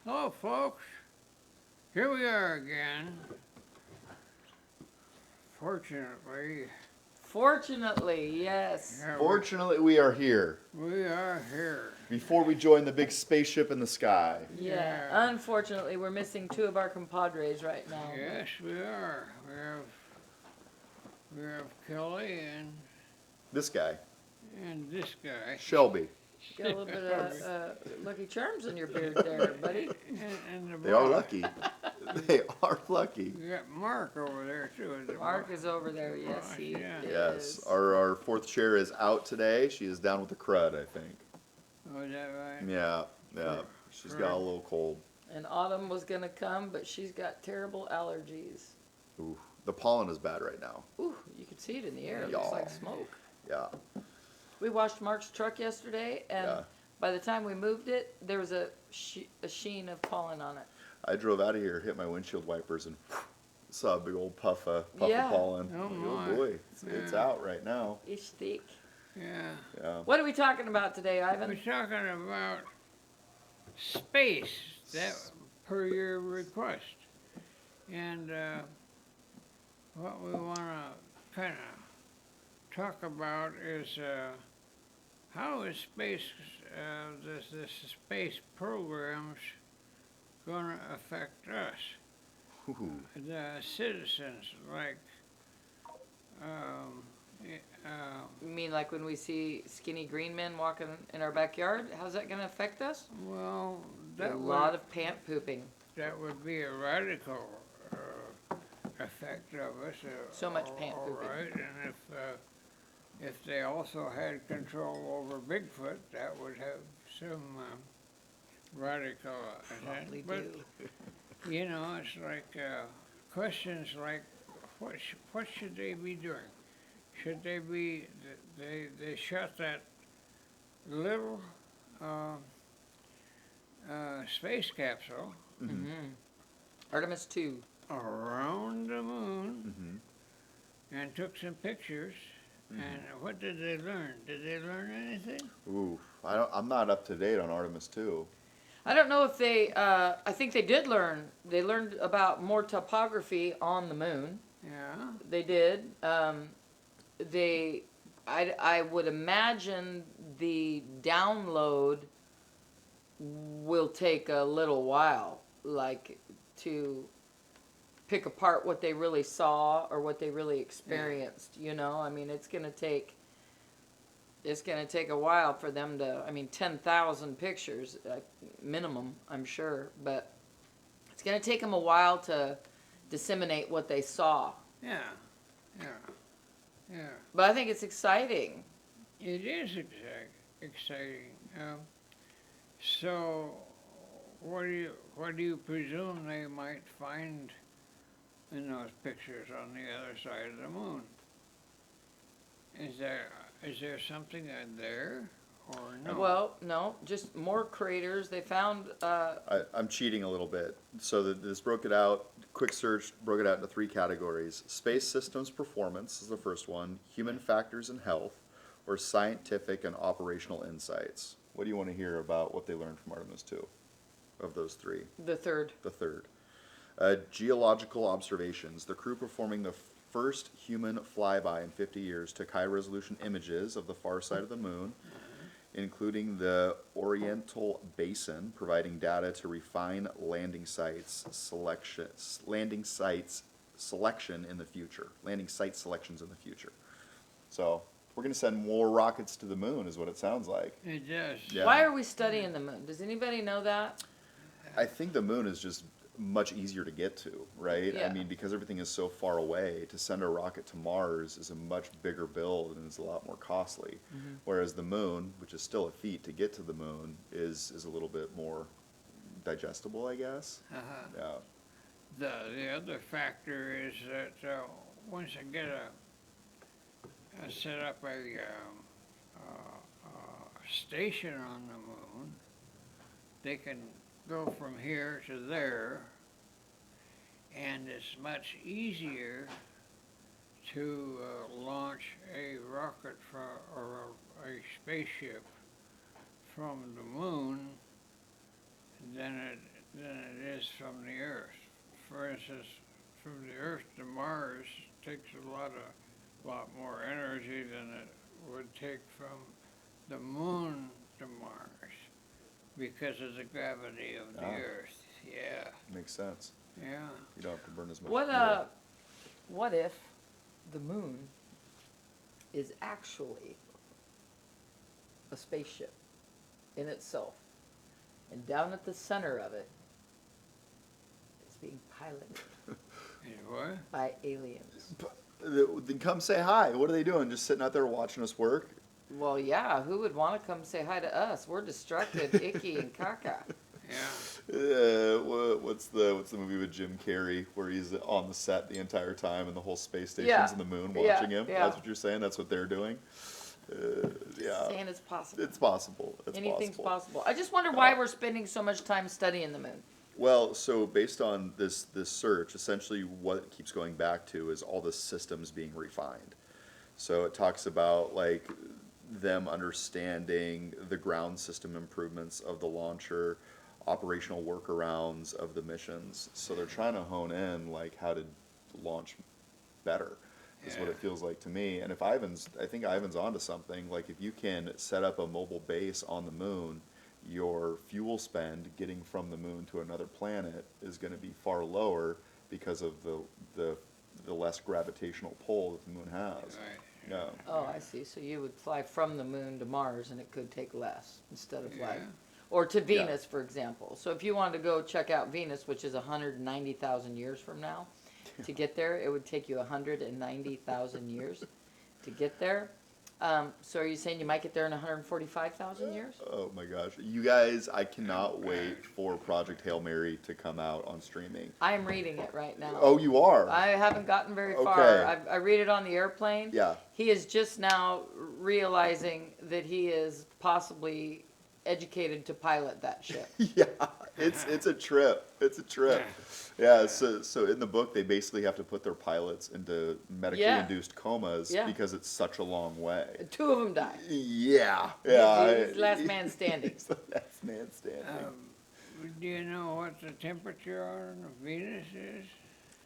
Hello, folks. Here we are again. Fortunately, Fortunately, yes. yeah, Fortunately, we are here we are here. before we join the big spaceship in the sky. Yeah. Yeah. Unfortunately, we're missing two of our compadres right now. Yes, we are. We have Kelly This guy, and this guy. Shelby. Got a little bit of Lucky Charms in your beard there, buddy. And the They are boss. lucky. They are lucky. We got Mark over there too. Is it Mark is over there. Yes, he Yeah. Yes, is. our fourth chair is out today. She is down with the crud, I think. Oh, is that right? Yeah. She's got a little cold. And Autumn was gonna come, but she's got terrible allergies. Ooh, the pollen is bad right now. Ooh, you could see it in the air. It looks Yeah. like smoke. Yeah. We washed Mark's truck yesterday, and Yeah. by the time we moved it, there was a sheen of pollen on it. I drove out of here, hit my windshield wipers, and saw a big old puff of Yeah. pollen. Oh, Like, my. boy, it's Yeah. out right now. It's thick. Yeah. Yeah. What are we talking about today, We're Ivan? talking about space, that per your request. And what we want to kind of talk about is how is space, this space programs going to affect us, Ooh. the citizens, like, You mean like when we see skinny green men walking in our backyard? How's that going to affect us? well, A that lot would, of pant pooping. that would be a radical effect of us. So much pant all pooping. right, and if they also had control over Bigfoot, that would have some radical Probably effect. But do. you know, it's like questions like, what should they be doing? Should they be they shot that little space capsule Mm-hmm. Artemis 2. around the moon Mm-hmm. and took some pictures. And what did they learn? Did they learn anything? Ooh, I'm not up to date on Artemis 2. I don't know if they, I think they did learn. They learned about more topography on the moon. Yeah. They did. I would imagine the download will take a little while, like to pick apart what they really saw or what they really experienced. You know, I mean, it's gonna take a while for them to. I mean, 10,000 pictures minimum, I'm sure, but it's gonna take them a while to disseminate what they saw. Yeah. Yeah. Yeah. But I think it's exciting. It is exciting. So, what do you presume they might find in those pictures on the other side of the moon? Is there something there or no? Well, no, just more craters. They found. I'm cheating a little bit. So this broke it out. Quick search broke it out into 3 categories: space systems performance is the first one, human factors and health, or scientific and operational insights. What do you want to hear about what they learned from Artemis 2? Of those 3, The third. the third. Geological observations. The crew performing the first human flyby in 50 years took high-resolution images of the far side of the moon, including the Oriental Basin, providing data to refine landing sites selection in the future. Landing site selections in the future. So we're going to send more rockets to the moon, is what it sounds like. It does. Yeah. Why are we studying the moon? Does anybody know that? I think the moon is just much easier to get to, right? Yeah. I mean, because everything is so far away, to send a rocket to Mars is a much bigger build and is a lot more costly. Mm-hmm. Whereas the moon, which is still a feat to get to the moon, is a little bit more digestible, I guess. Uh-huh. Yeah. The other factor is that once I get set up a station on the moon, they can go from here to there, and it's much easier to launch a rocket or a spaceship from the moon than it than it is from the Earth. For instance, from the Earth to Mars takes a lot more energy than it would take from the Moon to Mars because of the gravity of the Ah. Earth. Yeah, Makes sense. yeah. You don't have to burn as much What fuel. what if the moon is actually a spaceship in itself, and down at the center of it, it's being piloted And what? by aliens? Then come say hi. What are they doing? Just sitting out there watching us work? Well, yeah, who would want to come say hi to us? We're destructive, icky, and caca. Yeah. What's the movie with Jim Carrey where he's on the set the entire time and the whole space station's Yeah. in the moon Yeah, watching him? yeah. That's what you're saying? That's what they're doing? Yeah. Saying it's possible. It's possible. It's Anything's possible. possible. I just wonder why we're spending so much time studying the moon. Well, so based on this search, essentially what it keeps going back to is all the systems being refined. So it talks about like them understanding the ground system improvements of the launcher, operational workarounds of the missions. So they're trying to hone in like how to launch better. Is what Yeah. it feels like to me. And if I think Ivan's onto something. Like if you can set up a mobile base on the moon, your fuel spend getting from the moon to another planet is going to be far lower because of the less gravitational pull that the moon has. Right. Yeah. Oh, I see. So you would fly from the moon to Mars, and it could take less instead of like, Yeah. or to Venus, for example. So if you wanted to go check out Venus, which is 190,000 years from now, to get there, it would take you 190,000 years to get there. So are you saying you might get there in 145,000 years? Oh my gosh, you guys! I cannot wait for Project Hail Mary to come out on streaming. I am reading it right now. Oh, you are. I haven't gotten very Okay. far. I read it on the airplane. Yeah. He is just now realizing that he is possibly educated to pilot that ship. Yeah, it's a trip. It's a trip. Yeah, so in the book they basically have to put their pilots into medically Yeah. induced comas Yeah. because it's such a long way. Two of them died. Yeah, yeah. He's last man standing. He's the last man standing. Do you know what the temperature on Venus is?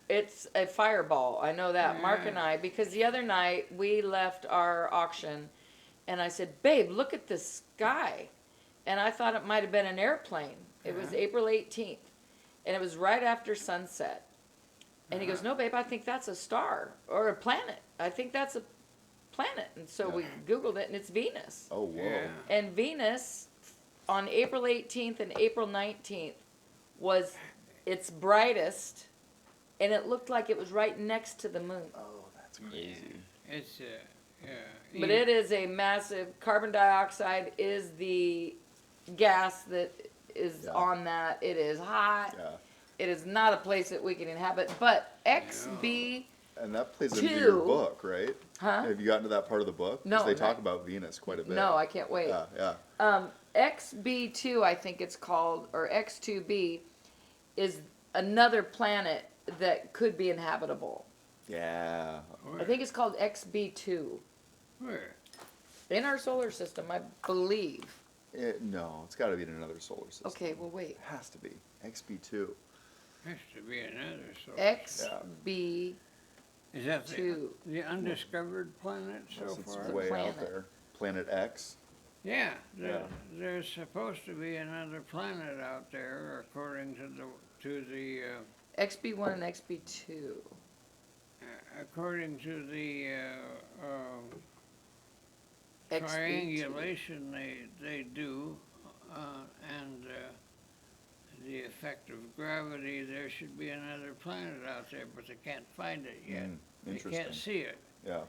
It's a fireball. I know that. Mark Yeah. and I, because the other night we left our auction and I said, babe, look at the sky. And I thought it might have been an airplane. It was Uh-huh. April 18th. And it was right after sunset. And he goes, Uh-huh. no, babe, I think that's a star or a planet. I think that's a planet. And so we Googled it and it's Venus. Oh whoa. Yeah. And Venus on April 18th and April 19th was its brightest. And it looked like it was right next to the moon. Oh, that's crazy. It's yeah. But it is a massive, carbon dioxide is the gas that is Yeah. on that. It is hot. Yeah, It is not a place that we can inhabit. But XB, and that plays into your Two. book, right? huh? Have you gotten to that part of the book? 'Cause No, they talk not- about Venus quite a bit. No, I can't wait. Yeah. XB2, I think it's called, or X2B, is another planet that could be inhabitable. Yeah. Where? I think it's called XB2 Where? in our solar system, I believe. No, it's got to be in another solar system. Okay, well, wait. It has to be. XB2. Has to be another source. XB2. Is that the undiscovered planet so Unless it's far? way planet. out there. Planet X. Yeah, Yeah. there's supposed to be another planet out there, according to the XB1 and XB2. according to the XB2. triangulation they do, and the effect of gravity. There should be another planet out there, but they can't find it yet. They Interesting. can't see it. Yeah.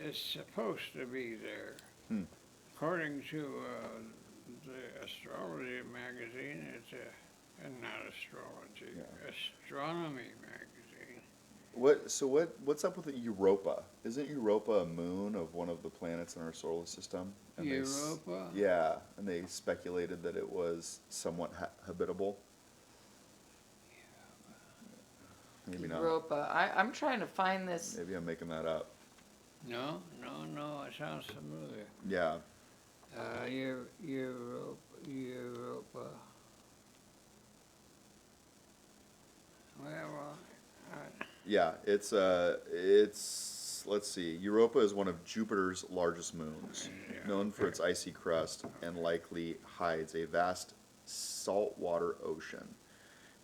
It's supposed to be there. Hmm. According to the astrology magazine, it's not astrology, Yeah. astronomy magazine. What's up with Europa? Isn't Europa a moon of one of the planets in our solar system? they Europa? yeah, and they speculated that it was somewhat habitable. Maybe not. Europa. I'm trying to find this. Maybe I'm making that up. No, it sounds familiar. Yeah. Europa. Yeah, it's let's see. Europa is one of Jupiter's largest moons, known for its icy crust and likely hides a vast saltwater ocean,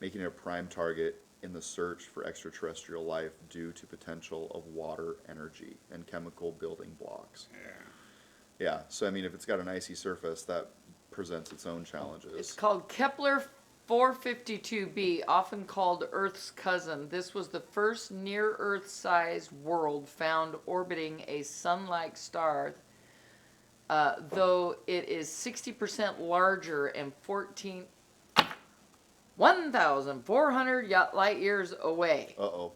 making it a prime target in the search for extraterrestrial life due to potential of water energy and chemical building blocks. Yeah. Yeah, so I mean, if it's got an icy surface, that presents its own challenges. It's called Kepler 452b, often called Earth's cousin. This was the first near-Earth-sized world found orbiting a sun-like star, though it is 60% larger and 1,400 light years away. Uh-oh.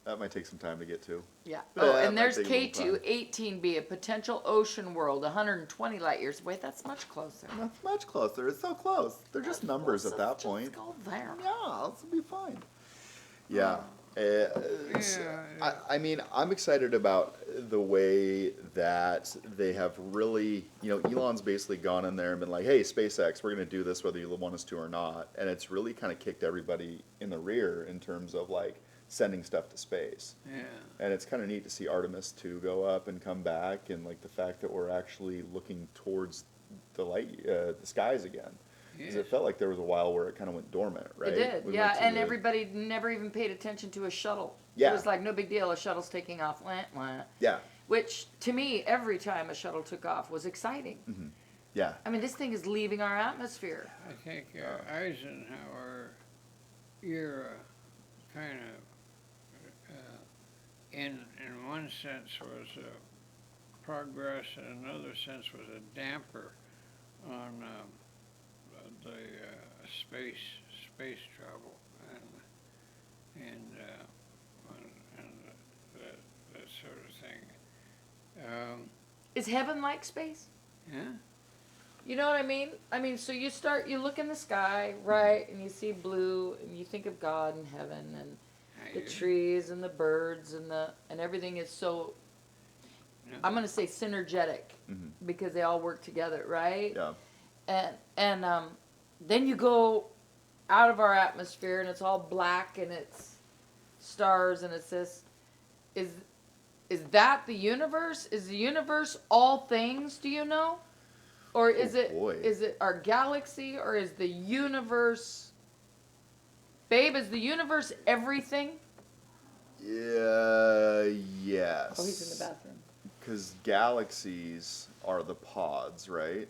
That might take some time to get to. Yeah. Yeah, Oh, that and might there's take a little time. K2-18b, a potential ocean world, 120 light years away. That's much closer. That's much closer. It's so close. They're just numbers at that point. Just go there. Yeah, this will be fine. Yeah. Yeah. I mean, I'm excited about the way that they have really, Elon's basically gone in there and been like, hey, SpaceX, we're going to do this whether you want us to or not. And it's really kind of kicked everybody in the rear in terms of like sending stuff to space. Yeah. And it's kind of neat to see Artemis 2 go up and come back, and like the fact that we're actually looking towards the skies again. Because Yes. it felt like there was a while where it kind of went dormant, right? It did, We yeah, went to and the- everybody never even paid attention to a shuttle. Yeah. It was like, no big deal, a shuttle's taking off. Wah, wah. Yeah, Which, to me, every time a shuttle took off was exciting. yeah. I mean, this thing is leaving our atmosphere. I think Eisenhower era kind of, in one sense, was progress, and another sense was a damper on the space travel and that sort of thing. Is heaven like space? Yeah. You know what I mean? I mean, so you look in the sky, right, and you see blue, and you think of God and heaven, and the trees and the birds and everything is so, I'm gonna say synergetic, because they all work together, right? Yeah. And then you go out of our atmosphere and it's all black and it's stars and it's this. Is that the universe? Is the universe all things? Do you know? Or is boy. is it our galaxy, or is the universe? Babe, is the universe everything? Yeah. Yes. Oh, he's in the bathroom. Because galaxies are the pods, right?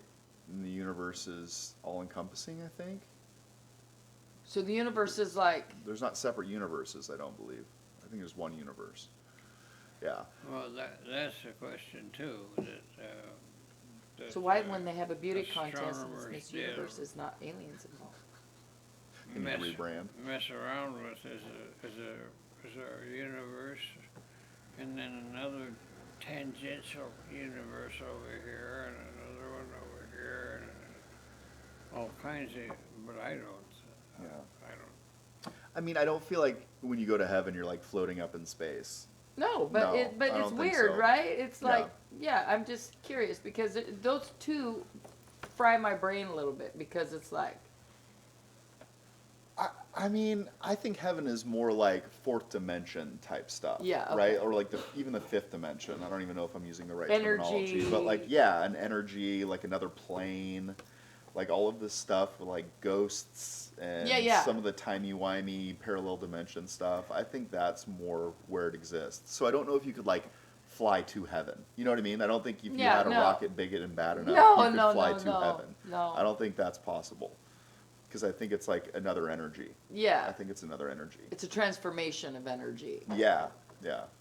And the universe is all-encompassing, I think. So the universe is like. There's not separate universes, I don't believe. I think there's one universe. Yeah. Well, that's the question too. That So why, when they have a beauty contest in astronomers Miss did Universe, is not aliens involved? You need to rebrand. mess around with is our universe, and then another tangential universe over here, and another one over here, and all kinds of. But I don't. Yeah. I don't. I mean, I don't feel like when you go to heaven, you're like floating up in space. No, but No, I it's don't think weird, so. right? It's Yeah. like, yeah, I'm just curious because those two fry my brain a little bit because it's like, I mean, I think heaven is more like fourth dimension type stuff. Yeah, okay. Right? Or like even the fifth dimension. I don't even know if I'm using the right Energy. terminology. But like, yeah, an energy, like another plane, like all of this stuff, like ghosts and Yeah. some of the timey-wimey parallel dimension stuff. I think that's more where it exists. So I don't know if you could like fly to heaven. You know what I mean? I don't think if you Yeah, had a no. rocket big and bad enough, No, you could no, fly no, to no, heaven. no. I don't think that's possible. Because I think it's like another energy. I yeah, think it's another energy. it's a transformation of energy, Yeah.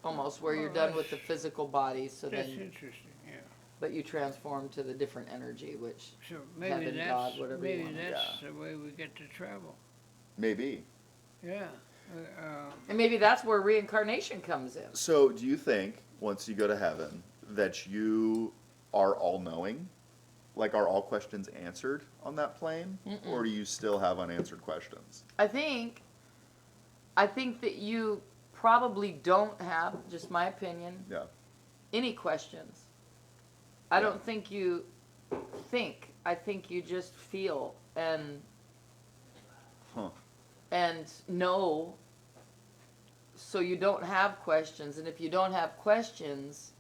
almost where you're Well, done with the physical body, so That's then, interesting. Yeah. but you transform to the different energy, which, So maybe Heaven, that's God, whatever you maybe want. that's the way we get to travel. Maybe. Yeah. and maybe that's where reincarnation comes in. So do you think, once you go to heaven, that you are all-knowing? Like, are all questions answered on that plane? Or do you still have unanswered questions? I think that you probably don't have, just my opinion, Yeah. any questions. I don't think you think. I think you just feel Huh. and know so you don't have questions, and if you don't have questions,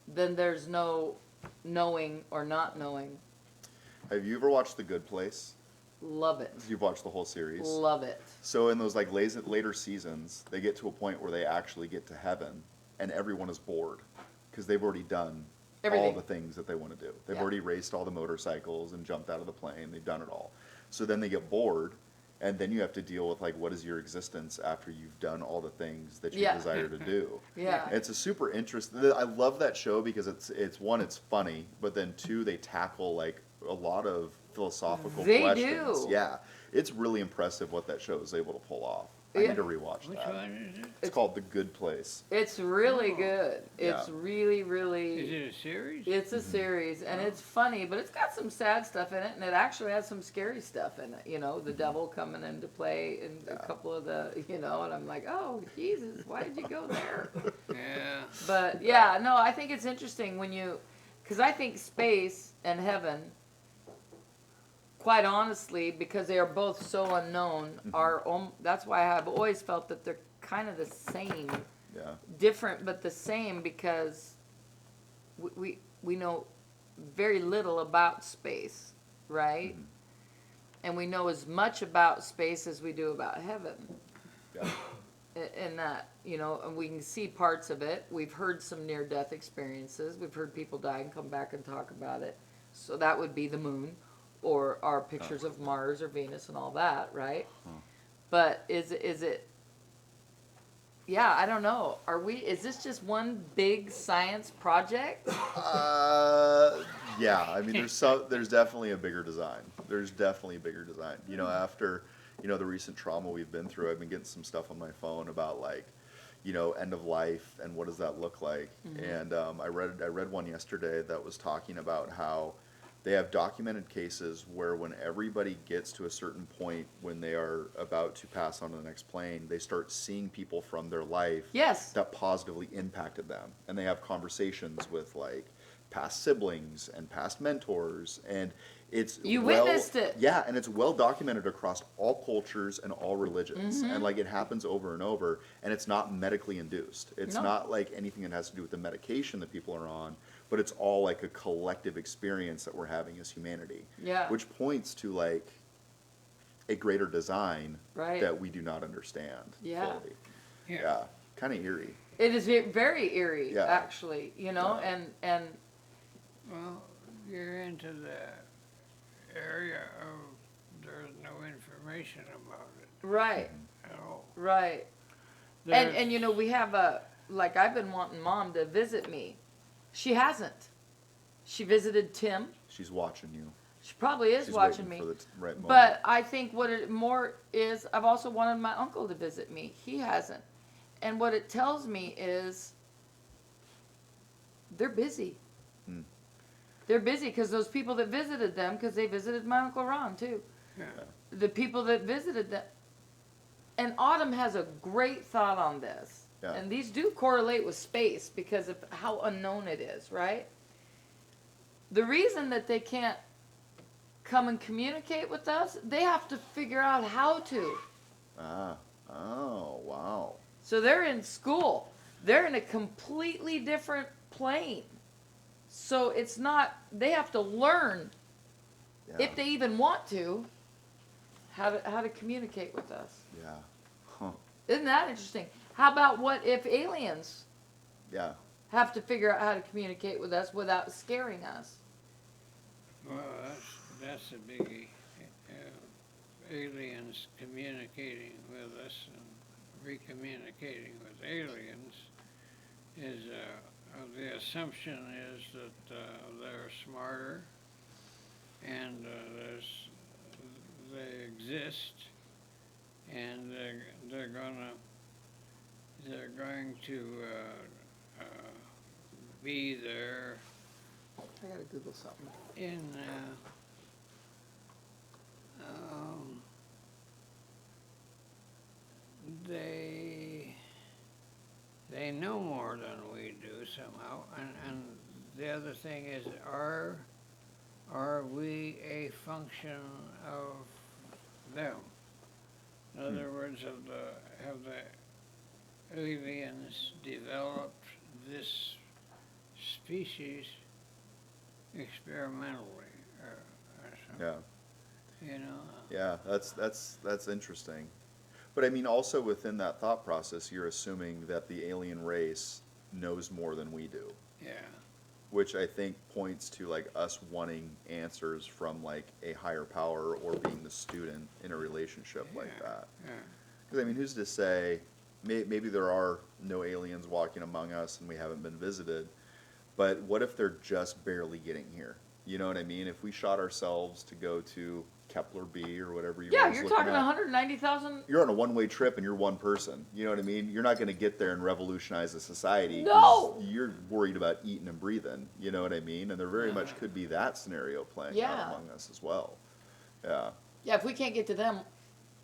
then there's no knowing or not knowing. Have you ever watched The Good Place? Love it. You've watched the whole series. Love it. So in those like later seasons, they get to a point where they actually get to heaven, and everyone is bored because they've already done all Everything. the things that they want to do. They've Yeah. already raced all the motorcycles and jumped out of the plane. They've done it all. So then they get bored, and then you have to deal with like what is your existence after you've done all the things that you Yeah. desire to do. Yeah. It's a super interesting. I love that show because it's one, it's funny, but then two, they tackle like a lot of philosophical They questions. do. Yeah, it's really impressive what that show is able to pull off. I Yeah. need to rewatch Which that. one is it? It's called The Good Place. It's really Oh. good. It's Yeah. really, Is really. it a series? It's a series, and it's funny, but it's got some sad stuff in it, and it actually has some scary stuff in it. You know, the devil coming into play in a couple of the, and I'm like, oh Jesus, why did you go there? Yeah. But yeah, no, I think it's interesting when because I think space and heaven, quite honestly, because they are both so unknown, that's why I've always felt that they're kind of the same, Yeah. different but the same, because we know very little about space, right? And we know as much about space as we do about heaven. Yeah. In that, and we can see parts of it. We've heard some near-death experiences. We've heard people die and come back and talk about it. So that would be the moon, or our pictures of Mars or Venus and all that, right? But is it? Yeah, I don't know. Is this just one big science project? Yeah. I mean, there's definitely a bigger design. There's definitely a bigger design. After the recent trauma we've been through, I've been getting some stuff on my phone about like, end of life and what does that look like. And I read one yesterday that was talking about how they have documented cases where when everybody gets to a certain point when they are about to pass on to the next plane, they start seeing people from their life Yes. that positively impacted them. And they have conversations with like past siblings and past mentors, and it's You witnessed it. Yeah, and it's well documented across all cultures and all religions. Mm-hmm. And like it happens over and over, and it's not medically induced. It's No. not like anything that has to do with the medication that people are on, but it's all like a collective experience that we're having as humanity. Yeah. Which points to like a greater design Right. that we do not understand Yeah. fully. Yeah. Yeah. Kind of eerie. It is very eerie, Yeah. actually. Yeah. And Well, you're into the area of there's no information about it right, at all. right. There's- And we have I've been wanting Mom to visit me. She hasn't. She visited Tim. She's watching you. She probably is She's watching waiting me. for the right moment. But I think what it more is, I've also wanted my uncle to visit me. He hasn't. And what it tells me is they're busy. Hmm. They're busy because those people that visited them, because they visited my Uncle Ron too. Yeah. The people that visited them. And Autumn has a great thought on this. Yeah. And these do correlate with space because of how unknown it is, right? The reason that they can't come and communicate with us, they have to figure out how to. Oh, wow. So they're in school. They're in a completely different plane. So it's not, they have to learn, Yeah. if they even want to, how to communicate with us. Yeah. Huh. Isn't that interesting? How about what if aliens Yeah. have to figure out how to communicate with us without scaring us? Well, that's a biggie. Aliens communicating with us and recommunicating with aliens is the assumption is that they're smarter and they exist and they're going to be there I gotta Google something. in they know more than we do somehow, and the other thing is, are we a function of them? In other words, have aliens developed this species experimentally, or something, Yeah. you know? Yeah, that's interesting. But I mean, also within that thought process, you're assuming that the alien race knows more than we do, Yeah, which I think points to like us wanting answers from like a higher power or being the student in a relationship like Yeah. that. yeah. Because I mean, who's to say? Maybe there are no aliens walking among us and we haven't been visited. But what if they're just barely getting here? You know what I mean? If we shot ourselves to go to Kepler B or whatever you Yeah, were you're looking talking at, 190,000. you're on a one-way trip and you're one person. You know what I mean? You're not going to get there and revolutionize the society. 'Cause No. you're worried about eating and breathing. You know what I mean? And there very much could be that scenario playing Yeah. out among us as well. Yeah. Yeah, if we can't get to them,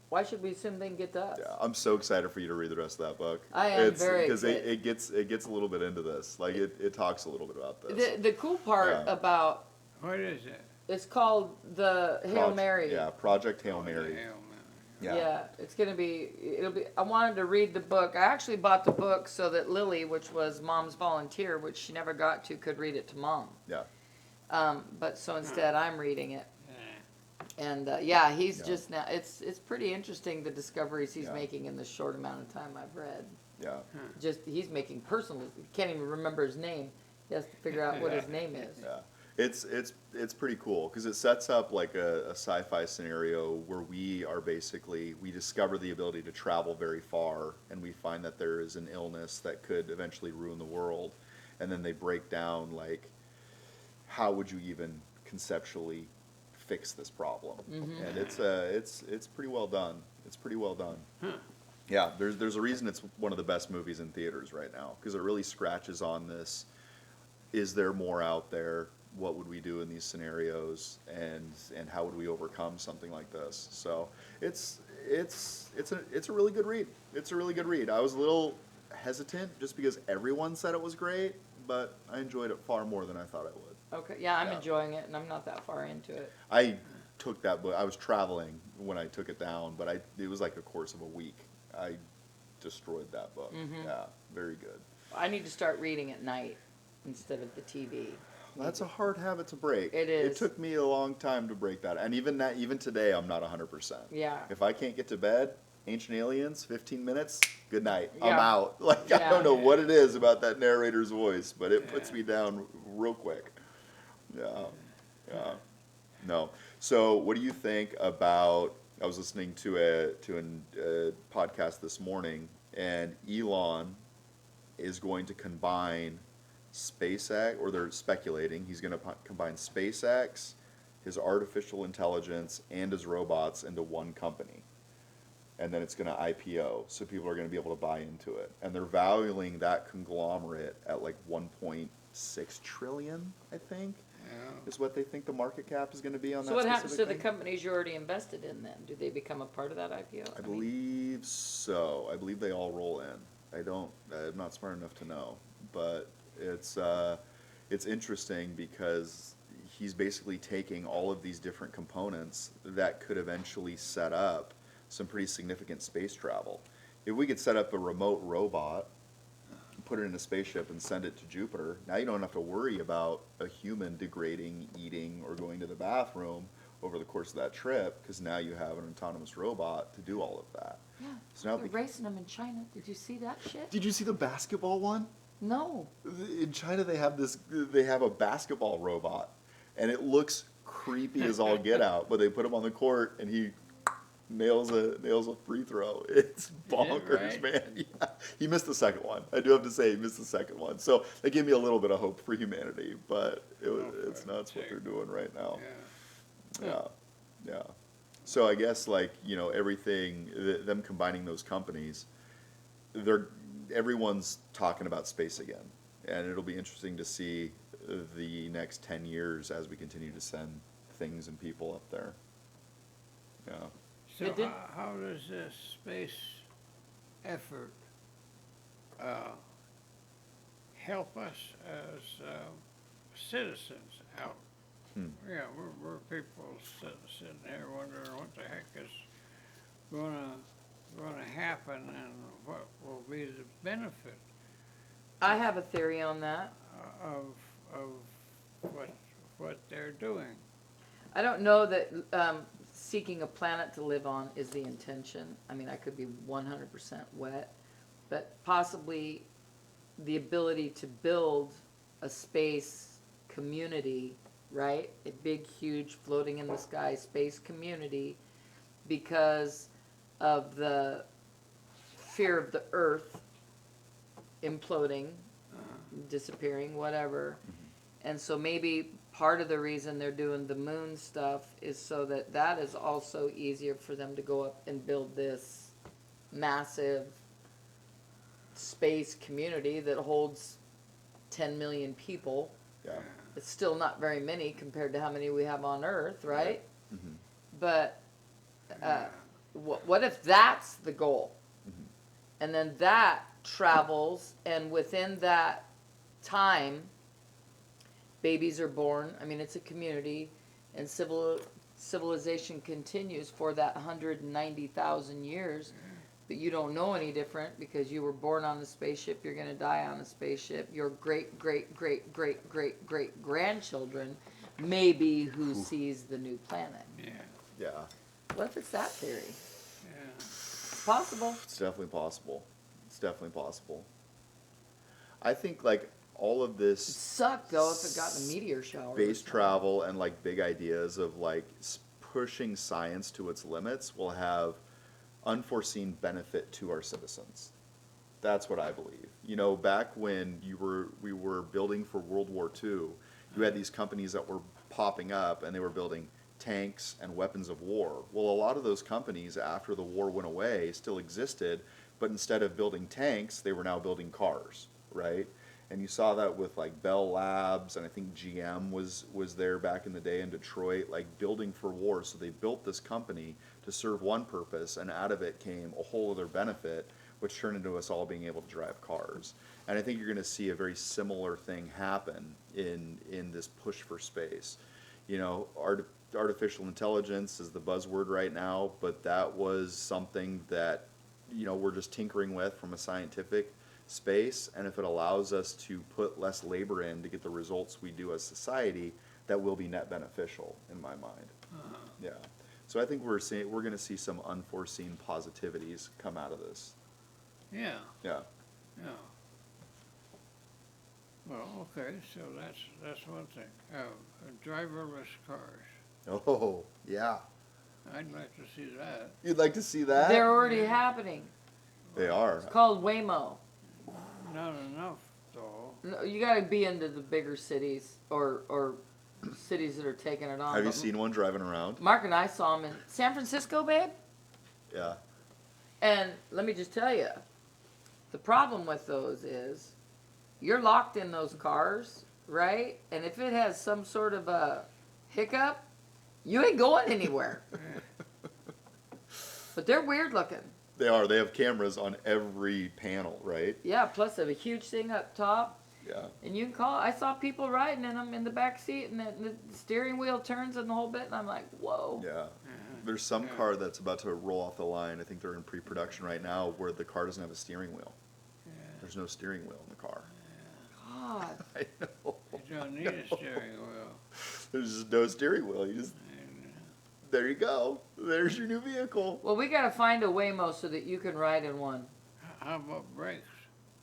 why should we assume they can get to us? Yeah, I'm so excited for you to read the rest of that book. I am very because excited. it gets a little bit into this. Like it talks a little bit about this. The cool part Yeah. about What is it? it's called the Hail Mary. Yeah, Project Hail Oh, the Mary. Hail Yeah. Yeah, it'll be. I wanted to read the book. I actually bought the book so that Lily, which was Mom's volunteer, which she never got to, could read it to Mom. Yeah. But so instead, I'm reading it. Yeah. And yeah, he's Yeah. just now. It's pretty interesting the discoveries he's Yeah. making in the short amount of time I've read. Yeah. Just he's making personal. Can't even remember his name. He has to figure out what his name is. Yeah. It's pretty cool because it sets up like a sci-fi scenario where we discover the ability to travel very far and we find that there is an illness that could eventually ruin the world, and then they break down like how would you even conceptually fix this problem, and it's pretty well done. It's pretty well done. Yeah, there's a reason it's one of the best movies in theaters right now because it really scratches on this. Is there more out there? What would we do in these scenarios, and how would we overcome something like this? So it's a really good read. It's a really good read. I was a little hesitant just because everyone said it was great, but I enjoyed it far more than I thought I would. Okay, yeah, I'm Yeah. enjoying it, and I'm not that far into it. I took that book. I was traveling when I took it down, but it was like a course of a week. I destroyed that book. Yeah, very good. I need to start reading at night instead of the TV. That's a hard habit to break. It is. It took me a long time to break that, and even today, I'm not 100%. Yeah. If I can't get to bed, Ancient Aliens, 15 minutes, good night. I'm Yeah. out. Like I Yeah. don't know what it is about that narrator's voice, but it puts me down real quick. Yeah. Yeah. No. So, what do you think about? I was listening to a podcast this morning, and Elon is going to combine SpaceX, or they're speculating he's going to combine SpaceX, his artificial intelligence, and his robots into one company. And then it's going to IPO, so people are going to be able to buy into it. And they're valuing that conglomerate at like 1.6 trillion, I think, Yeah. is what they think the market cap is going to be on So that what happens to specific the thing. companies you already invested in then? Do they become a part of that IPO? I mean, believe so. I believe they all roll in. I'm not smart enough to know, but it's interesting because he's basically taking all of these different components that could eventually set up some pretty significant space travel. If we could set up a remote robot, put it in a spaceship and send it to Jupiter, now you don't have to worry about a human degrading, eating, or going to the bathroom over the course of that trip, because now you have an autonomous robot to do all of that. Yeah. So now They're racing them in China. Did you see that shit? Did you see the basketball one? No. In China, they have a basketball robot, and it looks creepy as all get out. But they put him on the court, and he nails a free throw. It's bonkers, right? man. Yeah. He missed the second one. I do have to say, he missed the second one. So that gave me a little bit of hope for humanity. But it's nuts what they're doing right now. Yeah. Yeah. So I guess everything, them combining those companies, everyone's talking about space again, and it'll be interesting to see the next 10 years as we continue to send things and people up there. Yeah. So It did- how does this space effort help us as citizens out? Yeah, we're people sitting here wondering what the heck is going to gonna happen and what will be the benefit I have a theory on that. of what they're doing. I don't know that seeking a planet to live on is the intention. I mean, I could be 100% wet, but possibly the ability to build a space community, right? A big, huge, floating in the sky space community because of the fear of the Earth imploding, disappearing, whatever. And so maybe part of the reason they're doing the moon stuff is so that that is also easier for them to go up and build this massive space community that holds 10 million people. Yeah. It's still not very many compared to how many we have on Earth, right? Mhm. But what if that's the goal? And then that travels, and within that time, babies are born. I mean, it's a community, and civilization continues for that 190,000 years. But you don't know any different because you were born on a spaceship. You're going to die on a spaceship. Your great, great, great, great, great, great grandchildren may be who sees the new planet. Yeah, Yeah. What if it's that theory? yeah. It's possible. It's definitely possible. It's definitely possible. I think like all of It'd this suck though if it got in a meteor shower. or space something. travel and like big ideas of like pushing science to its limits will have unforeseen benefit to our citizens. That's what I believe. You know, back when we were building for World War II, you had these companies that were popping up and they were building tanks and weapons of war. Well, a lot of those companies after the war went away still existed, but instead of building tanks, they were now building cars, right? And you saw that with like Bell Labs, and I think GM was there back in the day in Detroit, like building for war. So they built this company to serve one purpose, and out of it came a whole other benefit, which turned into us all being able to drive cars. And I think you're going to see a very similar thing happen in this push for space. You know, artificial intelligence is the buzzword right now, but that was something that, you know, we're just tinkering with from a scientific space, and if it allows us to put less labor in to get the results we do as society, that will be net beneficial in my mind. Yeah. So I think we're going to see some unforeseen positivities come out of this. Yeah, Yeah. yeah. Well, okay, so that's one thing. Driverless cars. Oh, yeah. I'd like to see that. You'd like to see that? They're already happening. They are. It's called Waymo. Not enough, though. No, you got to be into the bigger cities or cities that are taking it on. Have you But seen one driving around? Mark and I saw him in San Francisco, babe. Yeah. And let me just tell you, the problem with those is you're locked in those cars, right? And if it has some sort of a hiccup, you ain't going anywhere. But they're weird looking. They are. They have cameras on every panel, right? Yeah, plus they have a huge thing up top. Yeah. And you can call. I saw people riding in them in the back seat, and the steering wheel turns and the whole bit, and I'm like, whoa. Yeah. There's some car that's about to roll off the line. I think they're in pre-production right now where the car doesn't have a steering wheel. There's no steering wheel in the car. God. I know. You don't need a steering wheel. There's just no steering wheel. You just, And, there you go. There's your new vehicle. Well, we got to find a Waymo so that you can ride in one. how about brakes?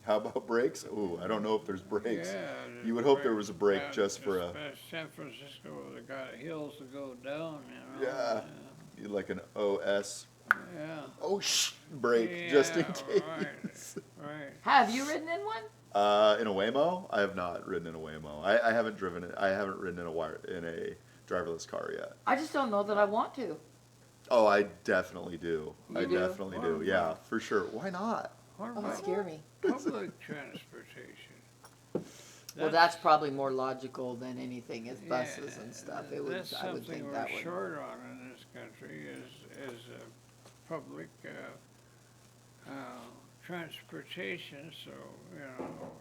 How about brakes? Ooh, I don't know if there's brakes. Yeah, You would hope there was a brake yeah, just for a, San Francisco, they got hills to go down, you know. Yeah. like an OS. Yeah. Oh, brake, just in Yeah, case. Right. Have you ridden in one? In a Waymo? I have not ridden in a Waymo. I haven't driven it. I haven't ridden in a driverless car yet. I just don't know that I want to. Oh, I definitely do. You I do? definitely do. Yeah, for sure. Why not? What Oh, about scare me. public transportation? Well, that's probably more logical than anything is buses Yeah, and stuff. that's I would something think we're that would. short on in this country is public transportation. So you know,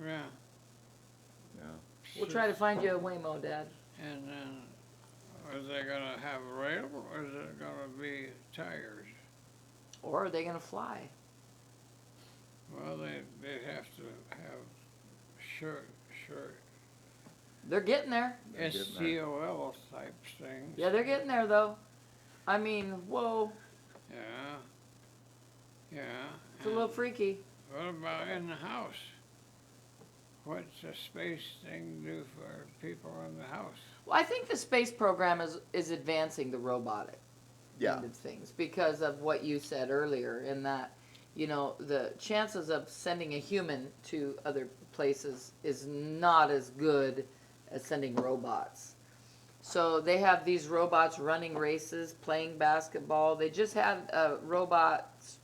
yeah. Yeah. We'll try to find you a Waymo, Dad. And then Is they gonna have a rail or is it gonna be tires? Or are they going to fly? Well, they'd have to have short They're getting there. They're getting there. SCOL type things. Yeah, they're getting there though. I mean, whoa, Yeah. Yeah. it's a little freaky. What about in the house? What's the space thing do for people in the house? Well, I think the space program is advancing the robotic Yeah. end of things because of what you said earlier in that, you know, the chances of sending a human to other places is not as good as sending robots. So they have these robots running races, playing basketball. They just had robots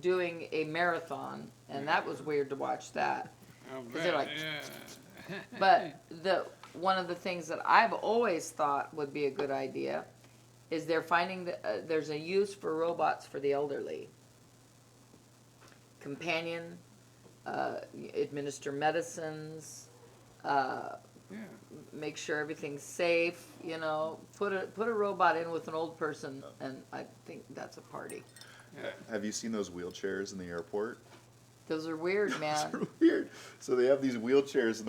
doing a marathon, and that was weird to watch that. I'll 'Cause they're bet, like, yeah. But one of the things that I've always thought would be a good idea is they're finding that there's a use for robots for the elderly. Companion, administer medicines, Yeah. make sure everything's safe. You know, put a robot in with an old person, and I think that's a party. Yeah. Have you seen those wheelchairs in the airport? Those are weird, man. They're weird. So they have these wheelchairs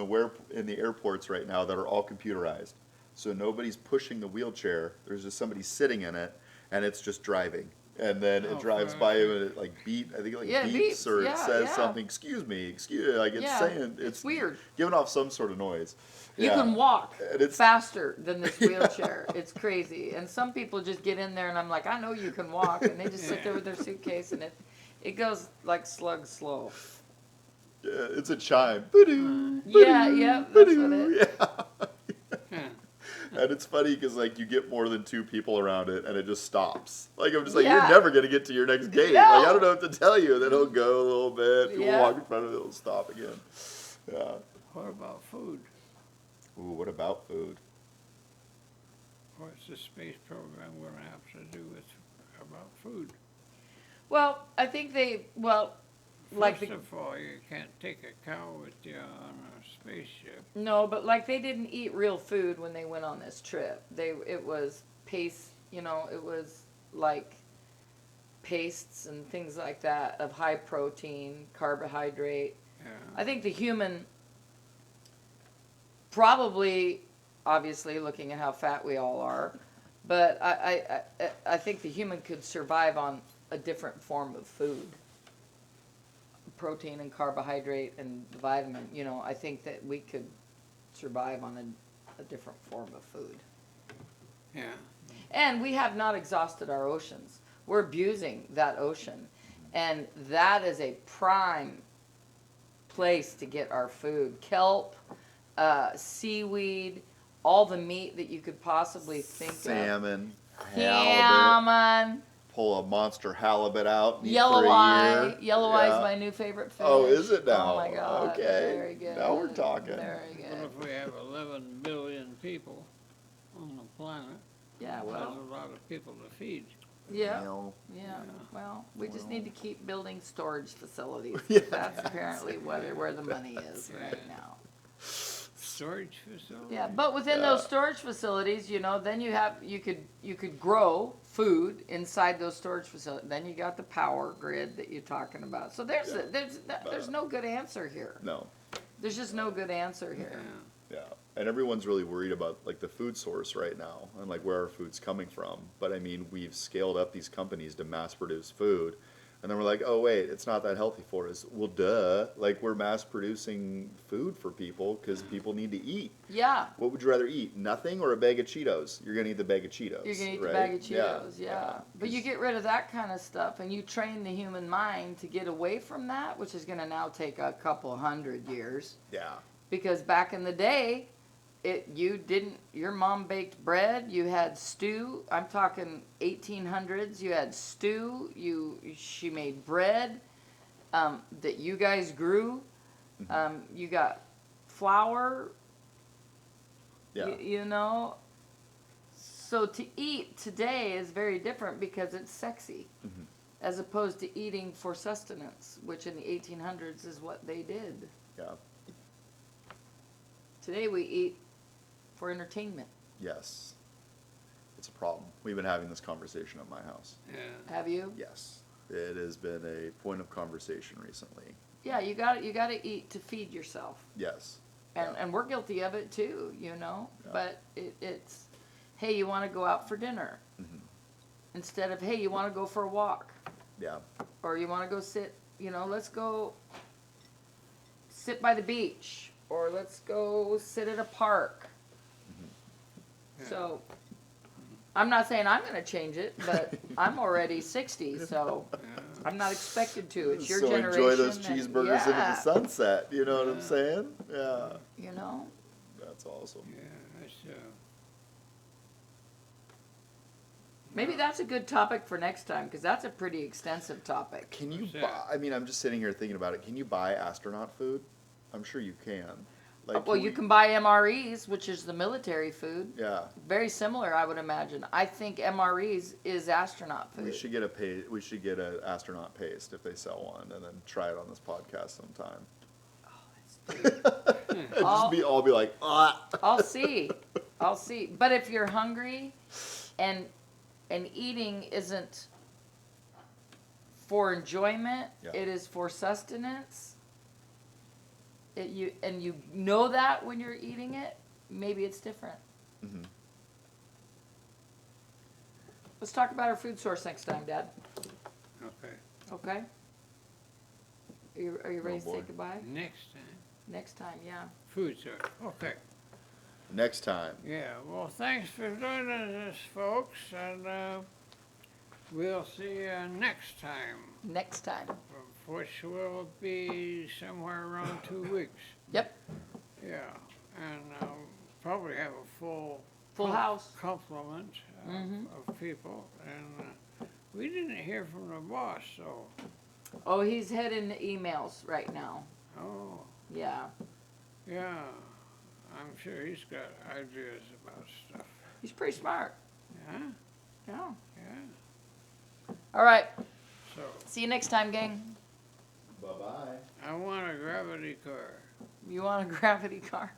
in the airports right now that are all computerized. So nobody's pushing the wheelchair. There's just somebody sitting in it, and it's just driving. And then it Oh, drives right. by you, and it like I think it like Yeah, it beeps, beeps. or Yeah, it says yeah. something. Excuse me, like it's Yeah, saying it's weird. giving off some sort of noise. You Yeah. can walk And it's- faster than this wheelchair. It's crazy. And some people just get in there, and I'm like, I know you can walk, and they just sit there with their suitcase, and it goes like slug slow. Yeah, it's a chime. Ba-doo, Yeah, ba-doo, yeah, that's what ba-doo. it. Yeah. And it's funny because like you get more than two people around it, and it just stops. Like I'm just like, Yeah. you're never gonna get to your next gate. No. Like I don't know what to tell you. Then it'll go a little bit. People Yeah. walk in front of it, it'll stop again. Yeah. What about food? Ooh, what about food? What's the space program gonna have to do with about food? Well, I think like First of all, you can't take a cow with you on a spaceship. no, but like they didn't eat real food when they went on this trip. It was paste, you know, it was like pastes and things like that of high protein, carbohydrate. Yeah. I think the human probably, obviously, looking at how fat we all are, but I think the human could survive on a different form of food, protein and carbohydrate and vitamin. You know, I think that we could survive on a different form of food. Yeah. And we have not exhausted our oceans. We're abusing that ocean, and that is a prime place to get our food. Kelp, seaweed, all the meat that you could possibly think Salmon, of. halibut. Salmon, Pull a monster halibut out. And eat yellow for a eye. year. Yellow eye is Yeah. my new favorite fish. Oh, is it now? Oh my god. Okay. Very good. Now we're talking. Very What good. if we have 11 billion people on the planet? Yeah, That's well, a lot of people to feed. yeah. Well, Yeah, well, we just need to keep building storage facilities. Yeah. That's apparently where the money is right now. Storage facility? Yeah, but within those storage facilities, you know, then you could grow food inside those storage facilities. Then you got the power grid that you're talking about. So there's no good answer here. no. There's just no good answer here. Yeah. Yeah, and everyone's really worried about like the food source right now and like where our food's coming from. But I mean, we've scaled up these companies to mass produce food, and then we're like, oh wait, it's not that healthy for us. Well, duh, like we're mass producing food for people because people need to eat. Yeah. What would you rather eat, nothing or a bag of Cheetos? You're gonna eat the bag of Cheetos. You're gonna eat right? the bag of Cheetos, yeah. But you 'Cause- get rid of that kind of stuff, and you train the human mind to get away from that, which is gonna now take a couple hundred years. yeah, Because back in the day, your mom baked bread, you had stew. I'm talking 1800s. You had stew. She made bread that you guys grew. You got flour. yeah, You know. So to eat today is very different because it's sexy, as opposed to eating for sustenance, which in the 1800s is what they did. yeah, Today we eat for entertainment. yes. It's a problem. We've been having this conversation at my house. Yeah. Have you? Yes, it has been a point of conversation recently. Yeah, you gotta eat to feed yourself. Yes. And, Yeah. and we're guilty of it too, you know, Yeah. but it's, hey, you wanna go out for dinner? Mhm. Instead of, hey, you wanna go for a walk? Yeah. Or you wanna go sit, you know, let's go sit by the beach, or let's go sit at a park. So, I'm not saying I'm gonna change it, but I'm already 60, so I'm not expected to. It's your so generation. enjoy those and- cheeseburgers into the yeah, sunset. You know what I'm Yeah. saying? Yeah. you know, That's awesome. Yeah, that's, maybe that's a good topic for next time, because that's a pretty extensive topic. Can you What's buy? that? I mean, I'm just sitting here thinking about it. Can you buy astronaut food? I'm sure you can. Like, Well, you can buy MREs, which is the military food. Yeah. Very similar, I would imagine. I think MREs is astronaut food. We should get We should get an astronaut paste if they sell one, and then try it on this podcast sometime. I'll, I'll be like, ah. I'll see. I'll see. But if you're hungry and eating isn't for enjoyment, Yeah. it is for sustenance. You know that when you're eating it, maybe it's different. Mhm. Let's talk about our food source next time, Dad. okay. Okay? Are you ready Oh, to say boy. goodbye? Next time, Next time, yeah. food source. Okay. Next time. Yeah, well, thanks for joining us, folks, and we'll see you next time, Next time. which will be somewhere around 2 weeks. Yep. Yeah, and probably have a full House. complement Mhm. of people, and we didn't hear from the boss, so, Oh, he's heading emails right now. oh, Yeah. yeah, I'm sure he's got ideas about stuff. He's pretty smart. Yeah, Yeah. yeah, All right. so, See you next time, gang. Bye bye. I want a gravity car. You want a gravity car?